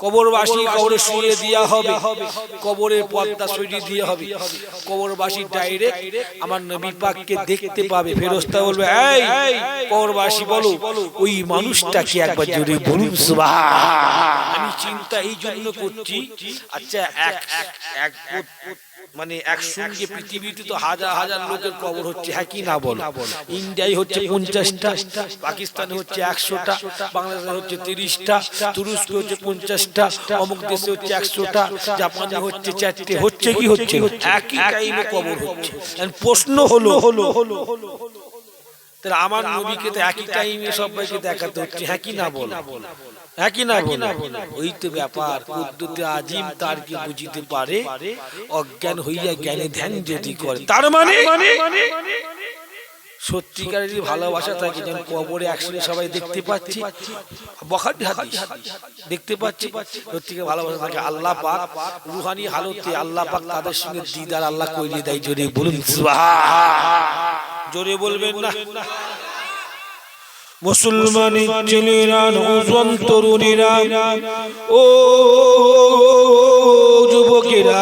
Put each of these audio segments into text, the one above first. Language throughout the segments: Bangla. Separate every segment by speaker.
Speaker 1: কবরবাসী কবরে শুয়ে দেওয়া হবে, কবরের পর্দা সরিয়ে দেওয়া হবে, কবরবাসী ডাইরেক্ট আমার নবী পাককে দেখতে পাবে। ফেরেশতা বলবে, এই কবরবাসী বলো ওই মানুষটাকে একবার জোরে বলুন সুবহান। আমি চিন্তা এই জন্য করছি, আচ্ছা এক মানে একসঙ্গে পৃথিবীতে তো হাজার হাজার লোকের কবর হচ্ছে, হ্যাঁ কি না বল? ইন্ডিয়ায় হচ্ছে 50টা, পাকিস্তানে হচ্ছে 100টা, বাংলাদেশে হচ্ছে 30টা, তুরস্কে হচ্ছে 50টা, অমুক দেশে হচ্ছে 100টা, জাপানে হচ্ছে 4টে। হচ্ছে কি হচ্ছে? একই টাইমে কবর হচ্ছে। প্রশ্ন হলো তাহলে আমার নবীকে তো একই টাইমে সবাইকে দেখাতে হচ্ছে, হ্যাঁ কি না বল? একই না বল? ওই তো ব্যাপার। কুদ্দুতে আজিম তার কি বুঝিতে পারে, অজ্ঞান হইয়া জ্ঞানে ধ্যান যদি করে। তার মানে সত্যিকারেরই ভালোবাসা থাকে, যেন কবরে একসঙ্গে সবাই দেখতে পাচ্ছি, বুখারী হাদিস দেখতে পাচ্ছি, সত্যিকার ভালোবাসা থাকে। আল্লাহ পাক রুহানি হালতে আল্লাহ পাক তাদের সঙ্গে দিদার আল্লাহ করিয়ে দেয়। জোরে বলুন সুবহান। জোরে বলবেন না? মুসলমানের ছেলেরা, নওজোয়ান তরুণীরা, ও যুবকেরা,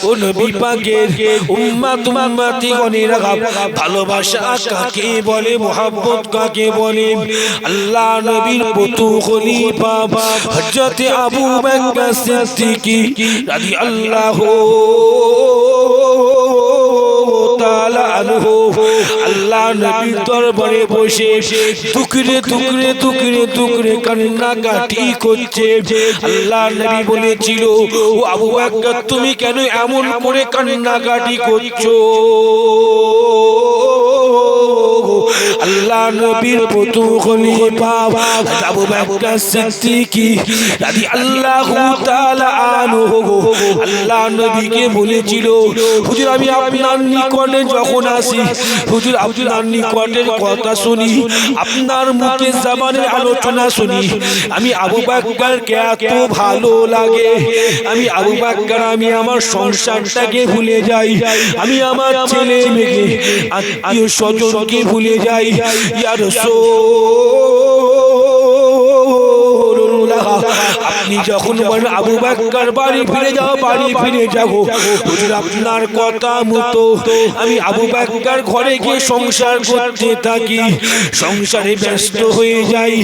Speaker 1: ও নবী পাকের উম্মত উম্মতিগণেরা, ভালোবাসা কাকে বলে, মুহাব্বত কাকে বলে? আল্লাহ নবীর পুত্র খলিফা হযরত আবু বকর সিদ্দিক রাদিয়াল্লাহু তাআলা আনহু আল্লাহ নবীর দরবারে বসে টুকরে টুকরে টুকরে টুকরে কান্নাকাটি করছে। আল্লাহ নবী বলেছিল, ও আবু বকর তুমি কেন এমন করে কান্নাকাটি করছো? আল্লাহ নবীর পুত্র খলিফা আবু বকর সিদ্দিক রাদিয়াল্লাহু তাআলা আনহু আল্লাহ নবীকে বলেছিল, হুজুর আমি আপনার নিকটে যখন আসি, হুজুর আপনার নিকটের কথা শুনি, আপনার মুখে জবানের আলোচনা শুনি, আমি আবু বকরকে এত ভালো লাগে, আমি আবু বকর আমি আমার সংসারটাকে ভুলে যাই, আমি আমার ছেলে মেয়ে আত্মীয় স্বজনকে ভুলে যাই। ইয়া রাসূলুল্লাহ আপনি যখন বলেন আবু বকর বাড়ি ফিরে যাও, বাড়ি ফিরে যাবো, হুজুর আপনার কথা মতো আমি আবু বকর ঘরে গিয়ে সংসার করতে থাকি, সংসারে ব্যস্ত হয়ে যাই,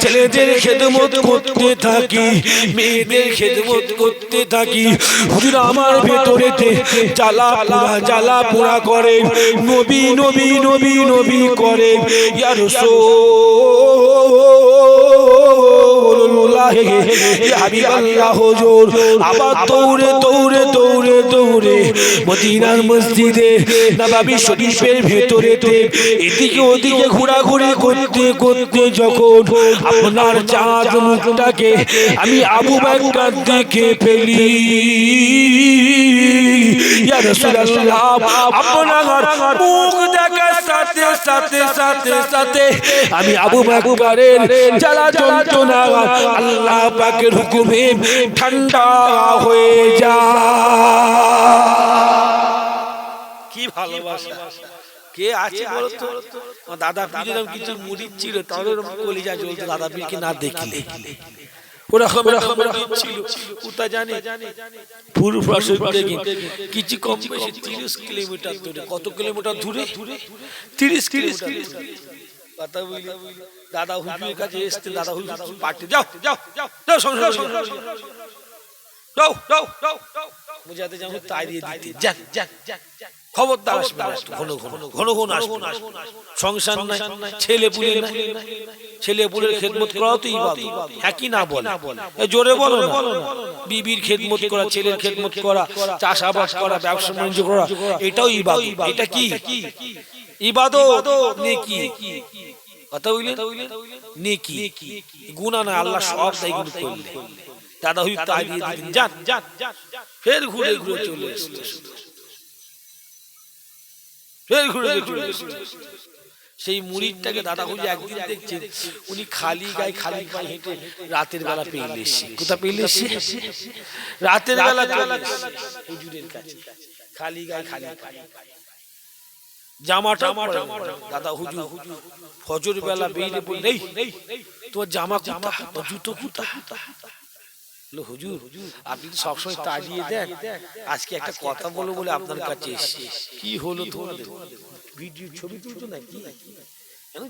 Speaker 1: ছেলেদের খেদমত করতে থাকি, মেয়েদের খেদমত করতে থাকি। হুজুর আমার ভেতরেতে জ্বালা পোড়া করে, নবী নবী নবী নবী করে। ইয়া রাসূলুল্লাহ ইয়া হাবিবাল্লাহ হুজুর আবার দৌড়ে দৌড়ে দৌড়ে দৌড়ে মদিনার মসজিদে নববী শরীফের ভেতরেতে এদিকে ওদিকে ঘোরাঘুরি করতে করতে যখন আপনার চাঁদ মুখটাকে আমি আবু বকর দেখে ফেলি, ইয়া রাসূলুল্লাহ আপনার মুখ দেখার সাথে সাথে সাথে সাথে আমি আবু বকরের জ্বালা যন্ত্রণা আল্লাহ পাকের হুকুমে ঠান্ডা হয়ে যায়। কি ভালোবাসা! কে আছে বলতো? দাদা পীর এরকম কিছু মুরিদ ছিল, তাদের কলিজা জ্বলতো দাদা পীরকে না দেখলে। ওরকম ছিল কোথা জানে, পূর্ব থেকে কিছু কম বেশি 30 কিলোমিটার দূরে। কত কিলোমিটার দূরে? 30 কিলোমিটার দূরে। কথা বলি দাদা হুজুরের কাছে এসে দাদা হুজুর পাঠিয়ে যাও যাও যাও সংসার যাও যাও যাও মুজাতে যাও তাড়িয়ে দিতে যাক যাক যাক খবরদার আসবে না, ঘন ঘন ঘন ঘন আসবে না। সংসার নাই, ছেলে পুলে নাই, ছেলে পুলের খেদমত করাও তো ইবাদত, হ্যাঁ কি না বল? জোরে বলো না। বিবির খেদমত করা, ছেলের খেদমত করা, চাষাবাদ করা, ব্যবসা বাণিজ্য করা, এটাও ইবাদত। এটা কি ইবাদত? নেকি। কথা বললেন নেকি, গুনাহ না, আল্লাহ সব দায় গুলো করলে। দাদা হুজুর তাড়িয়ে দিলেন, যান যান, ফের ঘুরে ঘুরে চলে এসেছে, ফের ঘুরে চলে এসেছে। সেই মুরিদটাকে দাদা হুজুর একদিন দেখছেন, উনি খালি গায়ে খালি পায়ে হেঁটে রাতের বেলা পেলে এসে, কোথা পেলে এসে? রাতের বেলা হুজুরের কাছে খালি গায়ে খালি পায়ে, জামাটা দাদা হুজুর ফজর বেলা বেরিয়ে বললেন, তোমার জামা কোথা, জুতো কোথা? হুজুর আপনি তো সবসময় তাড়িয়ে দেন, আজকে একটা কথা বলবো বলে আপনার কাছে এসেছি। কি হলো তোমাদের? ভিডিও ছবি তুলছো নাকি?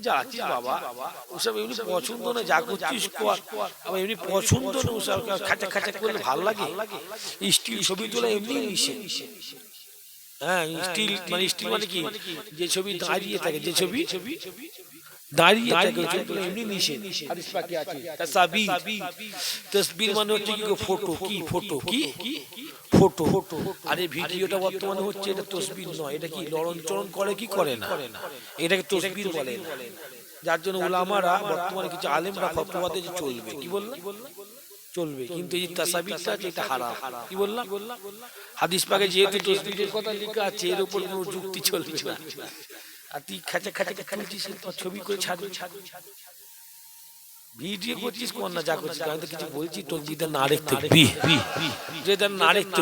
Speaker 1: যাচ্ছিস বাবা, ওসব এমনি পছন্দ না, যা করছিস কর, আবার এমনি পছন্দ না ওসব খাঁচা খাঁচা করলে ভাল লাগে। স্টিল ছবি তোলা এমনি নিষেধ। হ্যাঁ, স্টিল মানে কি, যে ছবি দাঁড়িয়ে থাকে, যে ছবি দাঁড়িয়ে থাকে এমনি নিষেধ। হাদিস পাকে আছে তাসবিহ। তাসবিহ মানে হচ্ছে কি ফটো, কি ফটো, কি ফটো। আরে ভিডিওটা বর্তমানে হচ্ছে, এটা তাসবিহ নয়, এটা কি লড়ন চড়ন করে কি করে না, এটাকে তাসবিহ বলে না। যার জন্য উলামারা বর্তমানে কিছু আলেমরা ফতোয়া দিয়ে চলবে, কি বললাম চলবে, কিন্তু এই তাসবিহটা আছে এটা হারাম। কি বললাম? হাদিস পাকে যেহেতু তাসবিহের কথা লেখা আছে, এর উপর কোনো যুক্তি চলবে না। আর তুই খাঁচা খাঁচা তুলছিস, ছবি করে ছাড়বি, ভিডিও করছিস কোন না, যা করছিস। আমি তো কিছু বলছি, তোর বিদা না রেখতে যেটা না রেখতে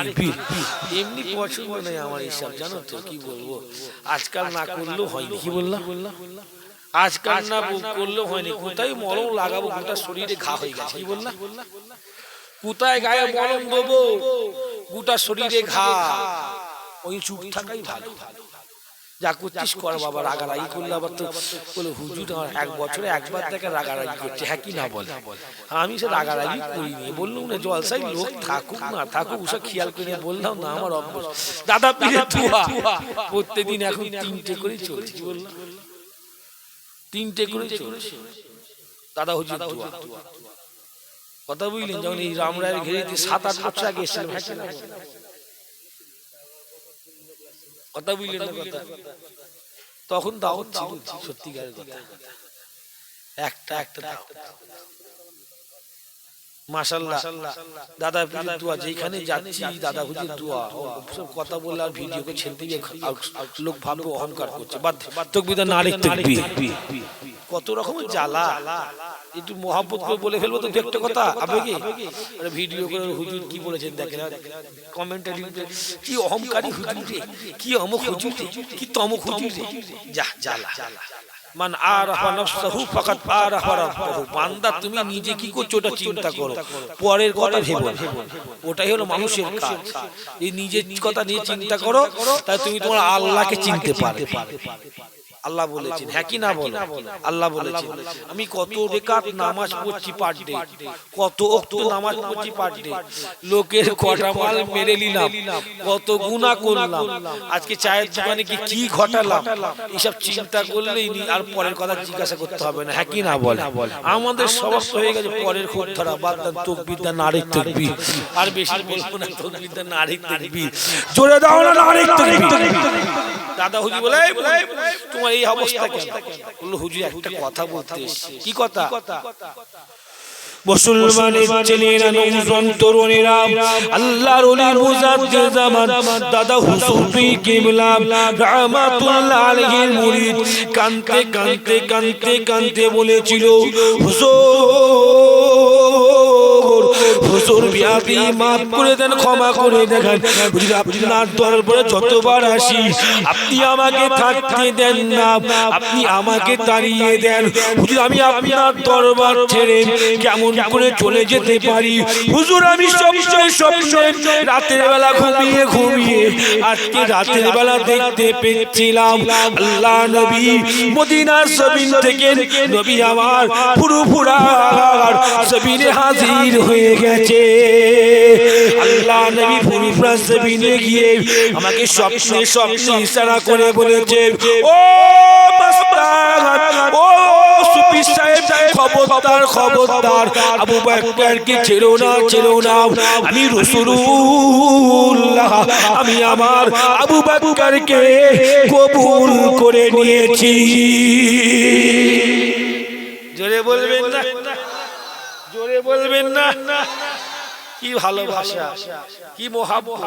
Speaker 1: এমনি পছন্দ নেই আমার এইসব, জানো তো। কি বলবো, আজকাল না করলেও হয়নি। কি বললাম? আজকাল না করলেও হয়নি। কোথায় মলম লাগাবো, গোটা শরীরে ঘা হয়ে গেছে। কি বললাম? কোথায় গায়ে মলম দেবো, গোটা শরীরে ঘা। ওই চুপ থাকাই ভালো। যা করছিস কর বাবা, রাগারাগি করলে আবার তো বলে হুজুর এক বছরে একবার থেকে রাগারাগি করছে। হ্যাঁ কি না বলে? আমি সে রাগারাগি করিনি, বললাম না জলসাই লোক থাকুক না থাকুক ওসব খেয়াল করে বললাম না, আমার অভ্যাস। দাদা পীরের দোয়া প্রত্যেকদিন এখন 3টে করে চলছে। কি বললাম? 3টে করে চলছে দাদা হুজুর দোয়া। কথা বুঝলেন? যখন এই রামরায়ের ঘেরিতে 7-8 বছর আগে এসেছিলাম, কথা বুঝলেন না কথা, তখন দাওয়াত ছিল, সত্যিকারের কথা, একটা দাওয়াত। মাশাআল্লাহ, দাদা পীরের দোয়া, যেখানে যাচ্ছি দাদা হুজুর দোয়া, সব কথা বলে আর ভিডিওকে ছেড়ে দিয়ে লোক ভাববে অহংকার করছে। বাদ তাকবীর নারে তাকবীর, কত রকমের জ্বালা। একটু মহব্বত করে বলে ফেলবো তো একটা কথা আবেগে, আরে ভিডিও করে হুজুর কি বলেছেন দেখেন, কমেন্টারি কি অহংকারী হুজুর রে, কি অমুক হুজুর রে, কি তমুক হুজুর রে, যা জ্বালা। মান আরাফা নাফসাহু ফাকাদ আরাফা রাব্বাহু। বান্দা তুমি নিজে কি করছো ওটা চিন্তা করো, পরের কথা ভেবো না। ওটাই হলো মানুষের কাজ। এই নিজের কথা নিয়ে চিন্তা করো, তাই তুমি তোমার আল্লাহকে চিনতে পারবে। আল্লাহ বলেছেন, হ্যাঁ কি না বলো? আল্লাহ বলেছেন, আমি কত রেকাত নামাজ পড়ছি পার ডে, কত ওয়াক্ত নামাজ পড়ছি পার ডে, লোকের কটা মাল মেরে নিলাম, কত গুনাহ করলাম, আজকে চায়ের দোকানে কি ঘটালাম, এসব চিন্তা করলেই আর পরের কথা জিজ্ঞাসা করতে হবে না। হ্যাঁ কি না বলে? আমাদের সমস্ত হয়ে গেছে পরের খুব ধরা। বাদ দেন তাকবীর নারে তাকবীর, আর বেশি বলবো না। তাকবীর নারে তাকবীর, জোরে দাও না নারে তাকবীর। দাদা হুজুর বলে তোমার এই অবস্থা কেন? বলল হুজুর একটা কথা বলতে এসেছি। কি কথা? মুসলমানের ছেলেরা নওজোয়ান তরুণেরা আল্লাহর ওলির মুজাদ্দিদ জামান দাদা হুজুর পীর কিবলা রাহমাতুল্লাহ আলাইহির মুরিদ কাঁদতে কাঁদতে কাঁদতে কাঁদতে বলেছিল, হুজুর বিয়াদি মাফ করে দেন, ক্ষমা করে দেখেন, হুজুর আপনার দরবারে যতবার আসি আপনি আমাকে থাকতে দেন না, আপনি আমাকে তাড়িয়ে দেন। হুজুর আমি আপনার দরবার ছেড়ে কেমন করে চলে যেতে পারি? হুজুর আমি সবসময় রাতের বেলা ঘুমিয়ে আজকে রাতের বেলা দেখতে পেয়েছিলাম আল্লাহ নবী মদিনার জমিন থেকে নবী আমার ফুরফুরা জমিনে হাজির হয়ে গেছে। আল্লাহ নবী ফুরফুরা জমিনে গিয়ে আমাকে স্বপ্নে ইশারা করে বলেছে, ও মাস্তান, ও সুফি সাহেব, খবরদার আবু বকরকে ছেড়ো না, আমি রাসূলুল্লাহ, আমি আমার আবু বকরকে কবুল করে নিয়েছি। জোরে বলবেন না, জোরে বলবেন না। কি ভালোবাসা, কি মহব্বত,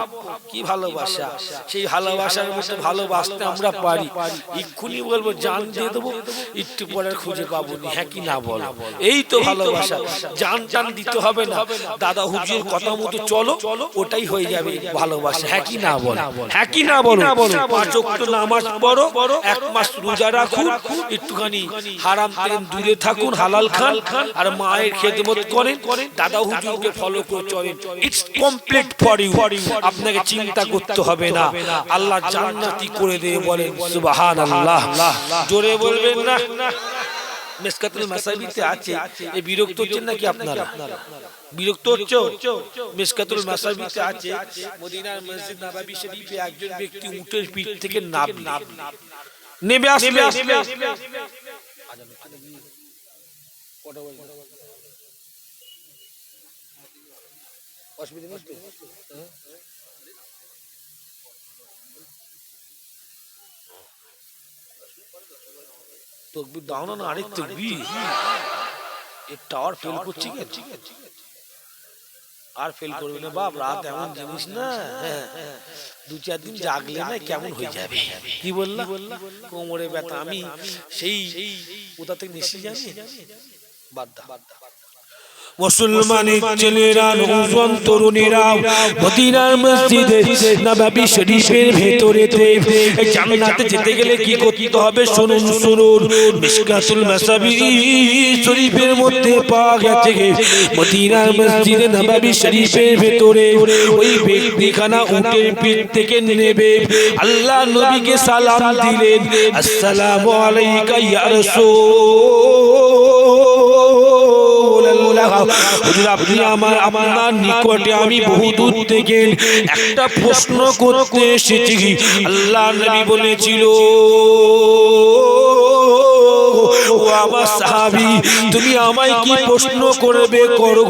Speaker 1: কি ভালোবাসা। সেই ভালোবাসার মধ্যে ভালোবাসতে আমরা পারি। এক্ষুনি বলবো জান দিয়ে দেবো, একটু পরে খুঁজে পাবো না। হ্যাঁ কি না বলো? এই তো ভালোবাসা। জান দিতে হবে না, দাদা হুজুরের কথা মতো চলো, ওটাই হয়ে যাবে ভালোবাসা। হ্যাঁ কি না বলো? হ্যাঁ কি না বলো? 5 ওয়াক্ত নামাজ পড়ো, 1 মাস রোজা রাখুন, একটুখানি হারাম থেকে দূরে থাকুন, হালাল খান, আর মায়ের খেদমত করেন, দাদা হুজুরকে ফলো করে চলেন, ইটস কমপ্লিট ফর ইউ, আপনাকে চিন্তা করতে হবে না, আল্লাহ জান্নাতি করে দেবে। বলেন সুবহানাল্লাহ, জোরে বলবেন না? মিশকাতুল মাসাবিতে আছে। এই বিরক্ত হচ্ছেন নাকি আপনারা? বিরক্ত হচ্ছো? মিশকাতুল মাসাবিতে আছে, মদিনার মসজিদ নববী শরীফে একজন ব্যক্তি উটের পিঠ থেকে নেমে আসবে। অসুবিধা নেই? তকবীর দাও না, আরেক তকবীর। এই টাওয়ার ফেল করছি কেন? আর ফেল করবে না বাপ, রাত এমন জিনিস না, 2-4 দিন জাগলে না কেমন হয়ে যাবে। কি বললা? কোমরে ব্যথা। আমি সেই কোথা থেকে নিশ্চয় জানি, বাদ দাও। মুসলমানের ছেলেরা, নওজোয়ান তরুণীরা মদিনার মসজিদে নববী শরীফের ভেতরেতে জান্নাতে যেতে গেলে কি করতে হবে শুনুন শুনুন। মিশকাতুল মাসাবি শরীফের মধ্যে পাওয়া গেছে মদিনার মসজিদে নববী শরীফের ভেতরে ওই ব্যক্তিখানা উটের পিঠ থেকে নেবে, আল্লাহ নবীকে সালাম দিলেন, আসসালামু আলাইকা ইয়া রাসূলুল্লাহ। হুজুর আপনি আমার নিকটে আমি বহু দূর থেকে একটা প্রশ্ন করতে এসেছি। আল্লাহ নবী বলেছিল, ও আমার সাহাবী, তুমি আমায় কি প্রশ্ন করবে করো।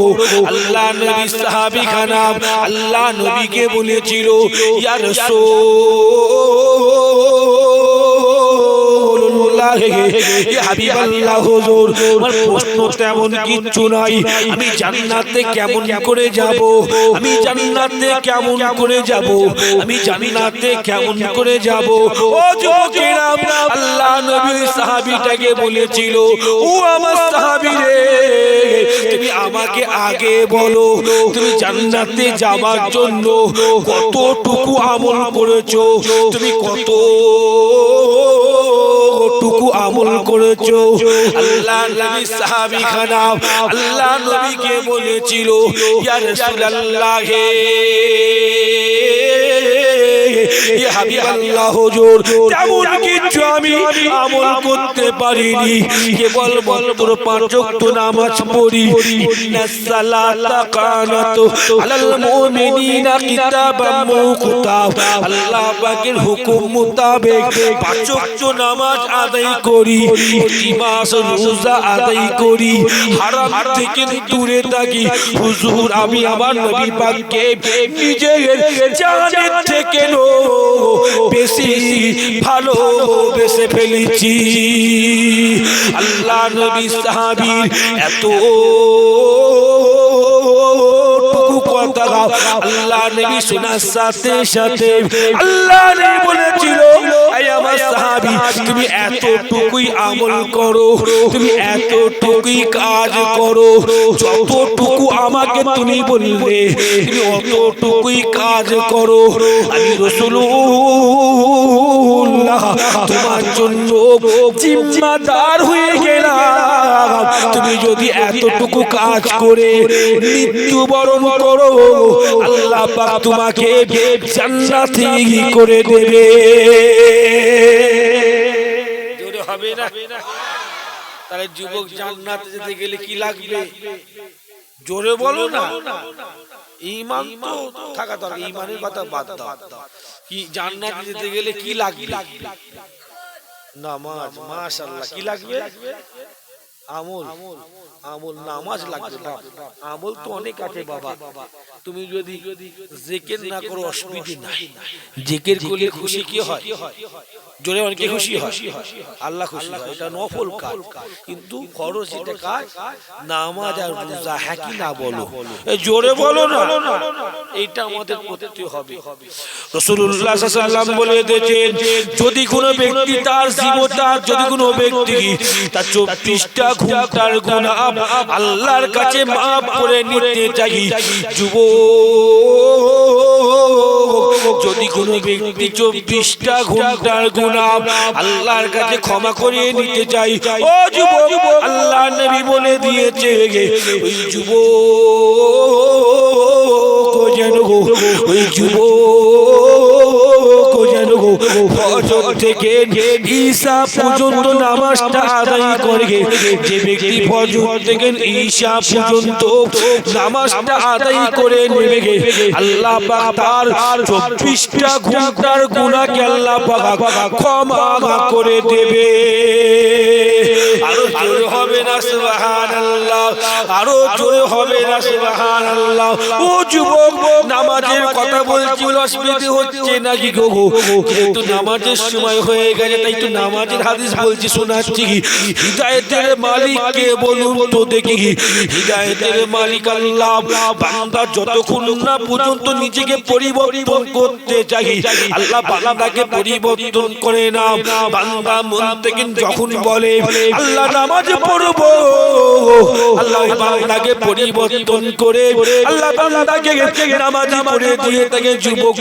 Speaker 1: আল্লাহ নবী সাহাবী খানা আল্লাহ নবীকে বলেছিল, ইয়া রাসূলুল্লাহ, ইয়া হাবিবাল্লাহ, হুজুর আমার প্রশ্ন তেমন কিছু নাই। আমি জান্নাতে কেমন করে যাব? আমি জান্নাতে কেমন করে যাব? আমি জান্নাতে কেমন করে যাব? ও যুবকেরা, আল্লাহ নবী সাহাবীটাকে বলেছিল, ও আমার সাহাবী রে, তুমি আমাকে আগে বলো, তুমি জান্নাতে যাবার জন্য কতটুকু আমল করেছো? তুমি কতটুকু আমল করেছো? আল্লাহ নবী সাহাবী খানা আল্লাহ নবীকে বলেছিল, ইয়া রাসূলুল্লাহ, ইয়া হাবিবাল্লাহ, হুজুর তেমন কিছু আমি আমল করতে পারিনি, কেবল মাত্র 5 ওয়াক্ত নামাজ পড়ি। ইন্নাস সালাতা কানাত আলাল মুমিনিনা কিতাবাম মাওকুতা, আল্লাহ পাকের হুকুম মোতাবেক 5 ওয়াক্ত নামাজ আদায় করি, মাস রোজা আদায় করি, হারাম থেকে দূরে থাকি। হুজুর আমি আমার নবী পাককে নিজের জানের থেকে বেশি ভালোবেসে ফেলেছি। আল্লাহ নবী সাহাবীর এত কথা আল্লাহ নবী শোনার সাথে সাথে আল্লাহ নবী বলেছিল, এই আমার সাহাবী, তুমি এতটুকুই আমল করো, তুমি এতটুকুই কাজ করো, যতটুকু আমাকে তুমি বললে তুমি অতটুকুই কাজ করো। আমি রাসূলুল্লাহ তোমার জন্য জিম্মাদার হয়ে গেলাম। তুমি যদি এতটুকু কাজ করে মৃত্যুবরণ করো, আল্লাহ পাক তোমাকে জান্নাতি করে দেবে। জোরে হবে না? তাহলে যুবক জান্নাতে যেতে গেলে কি লাগবে? জোরে বলো না। ঈমান তো থাকা দরকার, ঈমানের কথা বাদ দাও। কি জান্নাতে যেতে গেলে কি লাগবে? নামাজ। মাশাআল্লাহ। কি লাগবে? আমল। আমল, নামাজ লাগবে। আমল তো অনেক আছে বাবা। তুমি যদি জিকির না করো অসুবিধা নাই, জিকির করলে খুশি কি হয়? জোরে অনেকে খুশি হয়, আল্লাহ খুশি হয়। এটা নফল কাজ, কিন্তু ফরজ এটা কাজ নামাজ আর রোজা। হ্যাঁ কি না বলো? জোরে বলো না। এইটা আমাদের করতে হবে। রাসূলুল্লাহ সাল্লাল্লাহু আলাইহি ওয়াসাল্লাম বলে দিয়েছেন, যদি কোনো ব্যক্তি তার জীবনটার যদি কোনো ব্যক্তি তার 24টা ঘন্টার গুনাহ আল্লাহর কাছে মাফ করে নিতে চাই, যুবক যদি কোনো ব্যক্তি 24টা ঘন্টার গুনাহ আল্লাহর কাছে ক্ষমা করে নিতে চাই, ও যুবক আল্লাহ নবী বলে দিয়েছে, ওই যুবক ঈশা পর্যন্ত নামাজটা আদায় করে, যে ব্যক্তি ফজর থেকে ঈশা পর্যন্ত নামাজটা আদায় করে নেবে, আল্লাহ পাক তার 24টা ঘন্টার গুনাহকে আল্লাহ পাক ক্ষমা করে দেবে। আরো জোরে হবে না সুবহানাল্লাহ, আরো জোরে হবে না সুবহানাল্লাহ। ও যুবক, নামাজের কথা বলছি, অসুবিধা হচ্ছে নাকি গো? যেহেতু নামাজের সময় হয়ে গেছে, তাই তো নামাজের হাদিস বলছি, শোনাচ্ছি। হিদায়াতের মালিক কে বলুন তো দেখি? হিদায়াতের মালিক আল্লাহ। বান্দা যতক্ষণ না পর্যন্ত নিজেকে পরিবর্তন করতে চাই, আল্লাহ বান্দাকে পরিবর্তন করে না। বান্দা মন থেকে যখন বলে আল্লাহ নামাজ পড়বো, আল্লাহ বান্দাকে পরিবর্তন করে আল্লাহ বান্দাকে নামাজ পড়ে দিয়ে তাকে যুবক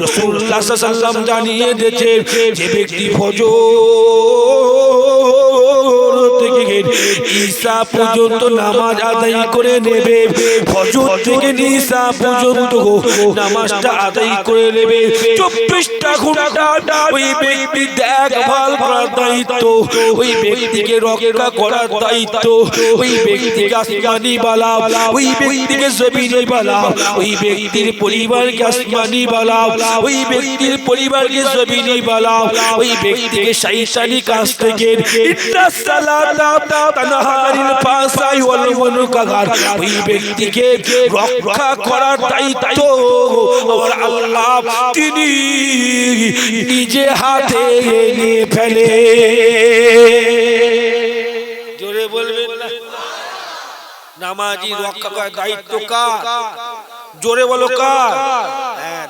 Speaker 1: রাসূলুল্লাহ সাল্লাল্লাহু আলাইহি ওয়াসাল্লাম জানিয়ে দিয়েছে, যে ব্যক্তি ফজর থেকে ঈশা পর্যন্ত নামাজ আদায় করে নেবে, ফজর থেকে ঈশা পর্যন্ত নামাজটা আদায় করে নেবে, 24টা ঘন্টা ওই ব্যক্তি দেখভাল করার দায়িত্ব, ওই ব্যক্তিকে রক্ষা করার দায়িত্ব, ওই ব্যক্তিকে আসমানি বালা, ওই ব্যক্তিকে জমিনি বালা, ওই ব্যক্তির পরিবারকে আসমানি বালা, ওই ব্যক্তির পরিবারকে জমিনি বালা, ওই ব্যক্তিকে শয়তানি কাজ থেকে ইন্না সালাতা তানহারিল ফাসাই ওয়াল মুনকার, ওই ব্যক্তিকে রক্ষা করার দায়িত্ব আর আল্লাহ তিনি নিজে হাতে নিয়ে ফেলে। জোরে বলবেন না? নামাজি রক্ষা করার দায়িত্ব কার? জোরে বলো কার? হ্যাঁ,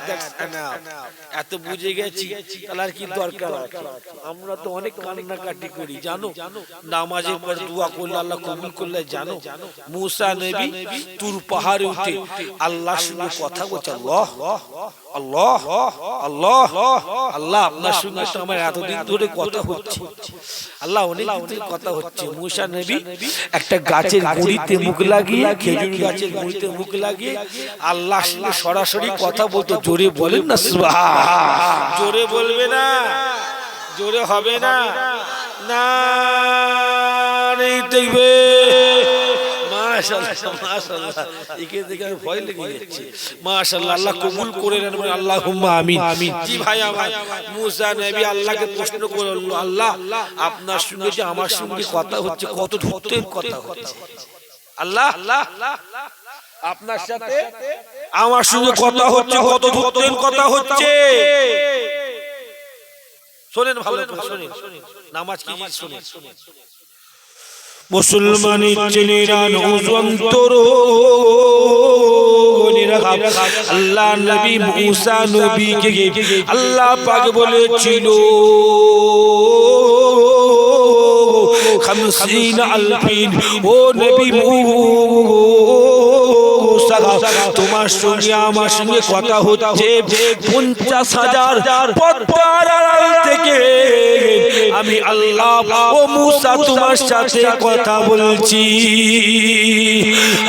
Speaker 1: এত বুঝে গেছি, তাহলে আর কি দরকার আছে? আমরা তো অনেক কান্নাকাটি করি জানো, নামাজের পর দোয়া করলে আল্লাহ কবুল করলে জানো। মুসা নবী তুর পাহাড়ে উঠে আল্লাহর সঙ্গে কথা বলছে, আল্লাহ আল্লাহ আল্লাহ আল্লাহ, আপনার সঙ্গে তো আমার এতদিন ধরে কথা হচ্ছে, আল্লাহ অনেক দিন কথা হচ্ছে। মুসা নবী একটা গাছের গুঁড়িতে মুখ লাগিয়ে, খেজুর গাছের গুঁড়িতে মুখ লাগিয়ে আল্লাহর সঙ্গে সরাসরি কথা বলতো। জোরে বলেন না সুবহান, জোরে বলবে না, জোরে হবে না, না নেই দেখবে। মাশাআল্লাহ মাশাআল্লাহ, একে দেখে আর ভয় লেগে যাচ্ছে। মাশাআল্লাহ, আল্লাহ কবুল করে নেন, আল্লাহুম্মা আমিন। জি ভাই আমার, মুসা নবী আল্লাহকে প্রশ্ন করলো, আল্লাহ আপনার সঙ্গে যে আমার সঙ্গে কথা হচ্ছে, কত ধৈর্যের কথা হচ্ছে? আল্লাহ আপনার সাথে আমার সঙ্গে কথা হচ্ছে, কত ধৈর্যের কথা হচ্ছে? শোনেন ভালো করে, শোনেন নামাজ কি জিনিস শোনেন। মুসলমানের ছেলেরা নওজোয়ান তরুণেরা, আল্লাহ নবী মুসা নবীকে আল্লাহ পাক বলেছিল 50 আলফিন, ও নবী মুসা তোমার সঙ্গে আমার সঙ্গে কথা হচ্ছে 50,000 পর্দার আড়াল থেকে আমি আল্লাহ ও মুসা তোমার সাথে কথা বলছি।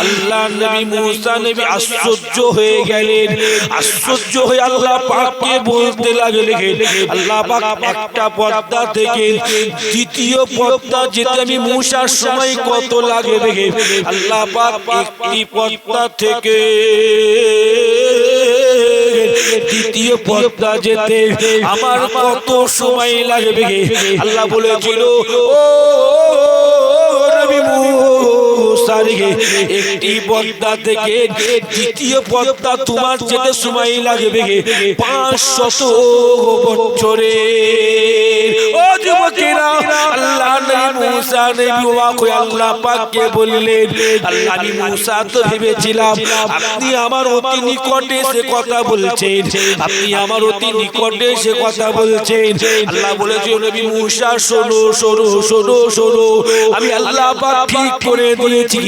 Speaker 1: আল্লাহ নবী মুসা নবী আশ্চর্য হয়ে গেলেন, আশ্চর্য হয়ে আল্লাহ পাককে বলতে লাগলেন, আল্লাহ পাক একটা পর্দা থেকে দ্বিতীয় পর্দা যেতে আমি মুসার সময় কত লাগে দেখে, আল্লাহ পাক একটি পর্দা থেকে দ্বিতীয় পর্দা যেতে আমার কত সময় লাগবে? আল্লাহ বলেছিল, ও নবী মুসা, একটি পর্দা থেকে দ্বিতীয় পর্দা তোমার যেতে সময় লাগবে 500 বছরে। ও যুবকেরা, আল্লাহ নবী মুসা নবী ওয়াকে আল্লাহ পাককে বললেন, আল্লাহ নবী মুসা তো ভেবেছিলাম আপনি আমার অতি নিকটে সে কথা বলছেন, আপনি আমার অতি নিকটে সে কথা বলছেন। আল্লাহ বলেছে, নবী মুসা শোনো শোনো শোনো শোনো, আমি আল্লাহ পাক ঠিক করে দিয়েছি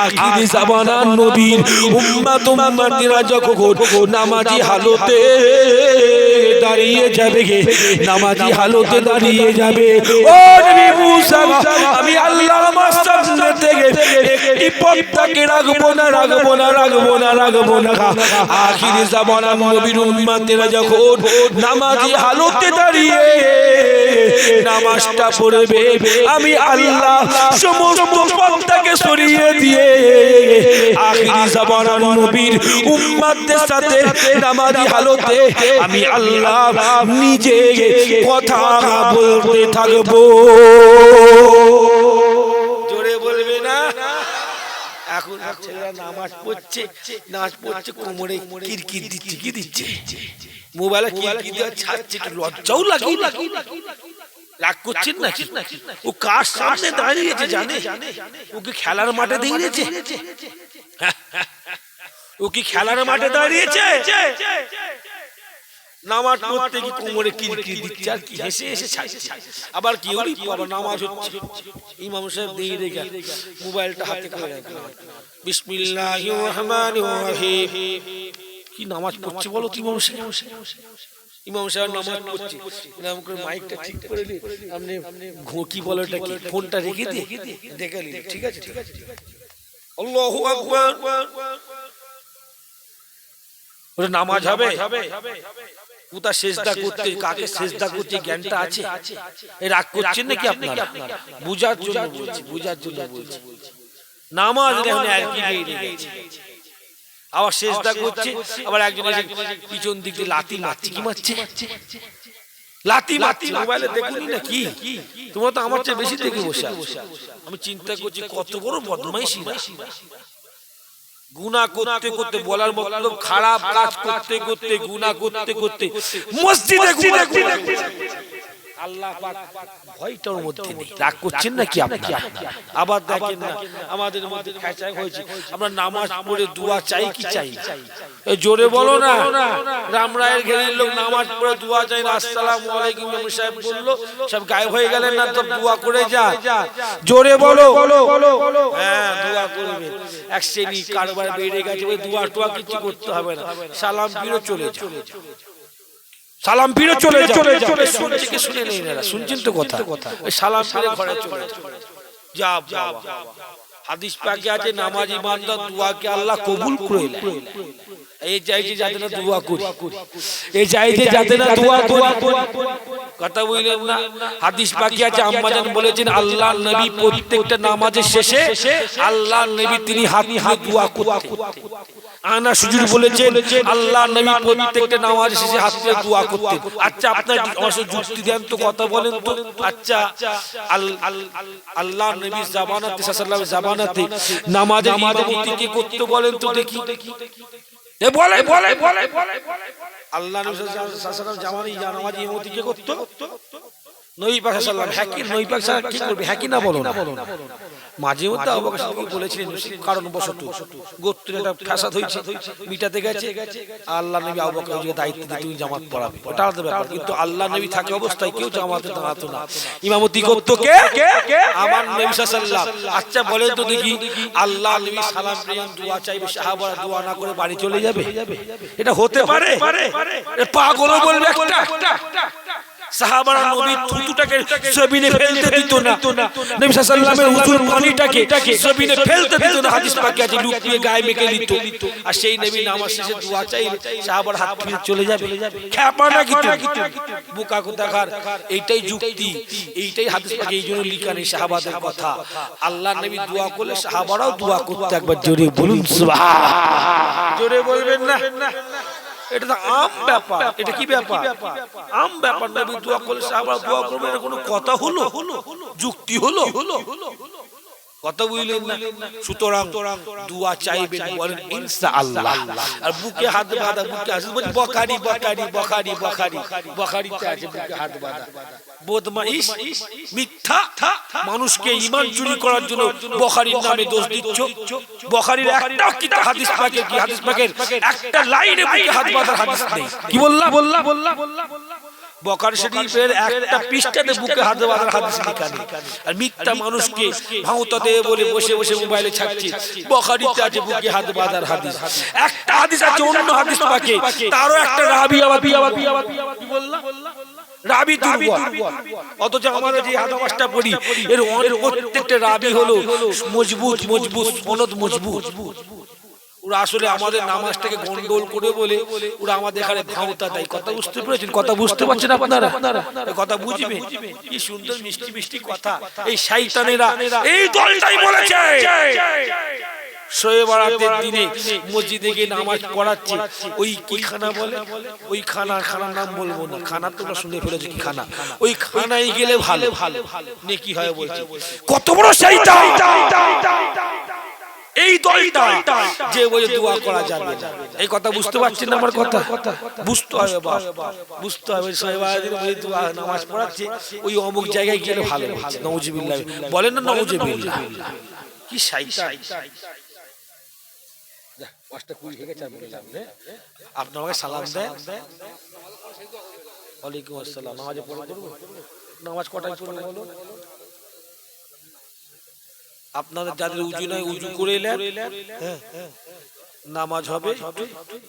Speaker 1: আখিরি জামানার নবীর উম্মত উম্মতিরা যখন নামাজি হালতে দাঁড়িয়ে যাবে, নামাজি হালতে দাঁড়িয়ে যাবে। ও নবী মুসা, আমি আল্লাহ আমার সামনে থেকে একটি পর্দাকে রাখবো না, রাখবো না, রাখবো না, রাখবো না। আখিরি জামানা নবীর উম্মতেরা যখন নামাজি হালতে দাঁড়িয়ে নামাজটা পড়বে, আমি আল্লাহ সমস্ত পর্দাকে সরিয়ে দিয়ে আখিরি জামানা নবীর উম্মতদের সাথে নামাজি হালতে আমি আল্লাহ নিজে কথা বলতে থাকবো। জোরে বলবে না? এখন ছেলেরা নামাজ পড়ছে, নামাজ পড়ছে, কোমরে কিরকির দিচ্ছে, কি দিচ্ছে? মোবাইলে কিরকির দিয়ে ছাড়ছে, একটু লজ্জাও লাগে। রাগ করছেন না? ও কার সামনে দাঁড়িয়েছে জানে? ওকে খেলার মাঠে দাঁড়িয়েছে, ও কি খেলার মাঠে দাঁড়িয়েছে? নামাজ পড়তে কি কোমরে কিরকির দিচ্ছে আর কি হেসে হেসে ছাড়ছে। আবার কি হলি বাবা নামাজ হচ্ছে, ইমাম সাহেব দিয়ে রেখে মোবাইলটা হাতে করে রাখে, বিসমিল্লাহির রহমানির রহিম। কি নামাজ পড়ছে বলো তো ইমাম সাহেব? ইমাম সাহেব নামাজ পড়ছে, এরকম করে মাইকটা ঠিক করে নি, আপনি ঘোকি বলো এটা কি, ফোনটা রেখে দিয়ে দেখে নিন, ঠিক আছে? ঠিক আছে, আল্লাহু আকবার। ওরে নামাজ হবে, কোথা সেজদা করতে, কাকে সেজদা করতে জ্ঞানটা আছে? এই রাগ করছেন নাকি আপনারা? বুঝার জন্য বলছি, বুঝার জন্য বলছি। নামাজ দেখুন আর কি বেরিয়ে গেছে, আবার সেজদা করছে, আবার একজন এসে পিছন দিক দিয়ে লাথি মারছে। কি মারছে? লাথি মারছে। মোবাইলে দেখুনি না কি? তোমরা তো আমার চেয়ে বেশি দেখে বসে আছো। আমি চিন্তা করছি কত বড় বদমাইশি। গুনাহ করতে করতে, বলার মতলব খারাপ কাজ করতে করতে, গুনাহ করতে করতে মসজিদে গুনাহ করতে, আল্লাহ পাক ভয়টার মধ্যে নেই। রাগ করছেন নাকি আপনারা? আবার দেখেন না আমাদের মধ্যে খেঁচাই হয়েছে, আমরা নামাজ পড়ে দোয়া চাই কি চাই? এই জোরে বলো না। রামরায়ের ঘেরের লোক নামাজ পড়ে দোয়া চাই না, আসসালামু আলাইকুম ইমাম সাহেব বললো, সব গায়েব হয়ে গেলেন না, তো দোয়া করে যা। জোরে বলো। হ্যাঁ, দোয়া করবে। এক শ্রেণী কারবার বেড়ে গেছে, ওই দোয়া টোয়া কিছু করতে হবে না, সালাম ফিরে চলে যাও, সালাম ফিরে চলে যাও। শুনছে কি শুনে নেই না? শুনছেন তো কথা? ওই সালাম ফিরে ঘরে চলে যাও। যাও, হাদিস পাকে আছে নামাজি বান্দা দোয়াকে আল্লাহ কবুল করে নেয়। এই চাইছে যাতে না দোয়া করি, এই চাইছে যাতে না দোয়া করি। কথা বললেন না? হাদিস পাকে আছে আম্মাজান বলেছেন আল্লাহর নবী প্রত্যেকটা নামাজের শেষে আল্লাহর নবী তিনি হাত নিয়ে দোয়া করতেন। আনা সুজুর বলেছেন আল্লাহর নবী প্রত্যেকটা নামাজের শেষে হাত দিয়ে দোয়া করতেন। আচ্ছা আপনার অবশ্য যুক্তি দেন তো, কথা বলেন তো। আচ্ছা আল্লাহর নবী জামানাতে সাল্লাল্লাহু আলাইহি জামানাতে নামাজের ইমামতি কে করতে বলেন তো দেখি? এ বলে আল্লাহ নবী সাল্লাল্লাহু আলাইহি ওয়াসাল্লাম জামানায় নামাজের ইমামতি কে করতে? নবী পাক সাল্লাল্লাহু আলাইহি ওয়াসাল্লাম। হ্যাঁ কি নবী পাক সাল্লাল্লাহু আলাইহি ওয়াসাল্লাম কি করবে? হ্যাঁ কি না বলো না? মাঝে মধ্যে আবু বকর সিদ্দিক বলেছিলেন কারণবশত গোত্রের একটা ফাসাদ হয়েছে, মিটাতে গেছে, আল্লাহ নবী আবু বকরকে দায়িত্ব দিয়ে তুমি জামাত পড়াবে, ওটা আলাদা ব্যাপার। কিন্তু আল্লাহ নবী থাকা অবস্থায় কেউ জামাতে দাঁড়াতো না, ইমামতি করতো কে? আমার নবী সাল্লাল্লাহু আলাইহি ওয়াসাল্লাম। আচ্ছা বলেন তো দেখি, আল্লাহ নবী সালাম প্রেম দোয়া চাইবে, সাহাবারা দোয়া না করে বাড়ি চলে যাবে? এটা হতে পারে? পাগল বলবে একটা। সাহাবারা নবীর থুতুটাকে জমিনে ফেলতে দিত না, নবী সাল্লাল্লাহু আলাইহি ওয়াসাল্লামের হুজুর পানিটাকে জমিনে ফেলতে দিত না, হাদিস পাকে আছে লুকিয়ে গায়ে মেখে নিত। আর সেই নবী নামাজ শেষে দোয়া চাইলে সাহাবারা হাত ফিরে চলে যাবে। খেপা না কিছু বোকা কোথাকার। এইটাই যুক্তি, এইটাই হাদিস পাকে এইজন্য লেখা নেই সাহাবাদের কথা। আল্লাহর নবী দোয়া করলে সাহাবারাও দোয়া করতে। একবার জোরে বলুন সুবহান। জোরে বলবেন না? এটা তো আম ব্যাপার। এটা কি ব্যাপার? আম ব্যাপার। নবী দোয়া করলে সাহাবারা দোয়া করবে, এটা কোনো কথা হলো? যুক্তি হলো? কথা বুঝলেন না? সুতরাং দোয়া চাইবেন, বলেন ইনশাআল্লাহ। আর বুকে হাত বাঁধা, বুকে হাত বলি বখারি বখারি বখারি বখারি বখারিতে আছে বুকে হাত বাঁধা। বদমাইশ, মিথ্যা, মানুষকে ঈমান চুরি করার জন্য বখারির নামে দোষ দিচ্ছ। বখারির একটা কিতাব হাদিস পাকে কি হাদিস পাকের একটা লাইনে বুকে হাত বাঁধার হাদিস নেই। কি বললা? বখারি শরীফের একটা পৃষ্ঠাতে বুকে হাত বাঁধার হাদিস লেখা নেই। আর মিথ্যা মানুষকে ভাউতা দেবে বলে বসে বসে মোবাইলে ছাড়ছে। বখারিতে আছে বুকে হাত বাঁধার হাদিস, একটা হাদিস আছে অন্য হাদিস পাকে, তারও একটা রাবি আবার কি বললা? রাবি দুর্বল, অথচ আমরা যে নামাজটা পড়ি এর প্রত্যেকটা রাবি হলো মজবুত মজবুত সনদ মজবুত। ওরা আসলে আমাদের নামাজটাকে গন্ডগোল করে বলে ওরা আমাদের এখানে ভাওতা দেয়। কথা বুঝতে পেরেছেন? কথা বুঝতে পারছেন আপনারা? কথা বুঝবে? কি সুন্দর মিষ্টি মিষ্টি কথা এই শয়তানেরা এই দলটাই বলেছে। শোয়ে বারাতের দিনে মসজিদে গিয়ে নামাজ পড়াচ্ছে, ওই কি খানা বলে, ওই খানার নাম বলবো না, খানা তোমরা শুনে ফেলেছো কি খানা, ওই খানায় গেলে ভালো নেকি হয় বলছে। কত বড় শয়তান এই দলটা যে বলে দোয়া করা যাবে না। এই কথা বুঝতে পারছেন না আমার কথা? বুঝতে হবে বাপ, বুঝতে হবে। শোয়ে বারাতের দিনে দোয়া নামাজ পড়াচ্ছে, ওই অমুক জায়গায় গেলে ভালো বলছে। নাউজুবিল্লাহ বলেন না, নাউজুবিল্লাহ। কি শয়তান! আপনি আমাকে সালাম দেন। ওয়ালাইকুম আসসালাম। নামাজে পড়ে করবো? নামাজ কটায় পড়বে বলো? আপনাদের যাদের উজু নাই উজু করে এলেন, নামাজ হবে।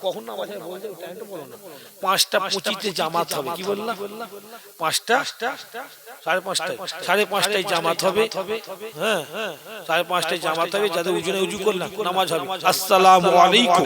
Speaker 1: কখন নামাজ হবে বলতে টাইমটা বলো না। 5:25 জামাত হবে। কি বললাম? 5টা 5:30 5:30 জামাত হবে। হ্যাঁ 5:30 জামাত হবে। যাদের উজু নাই উজু করলাম, নামাজ হবে। আসসালামু আলাইকুম।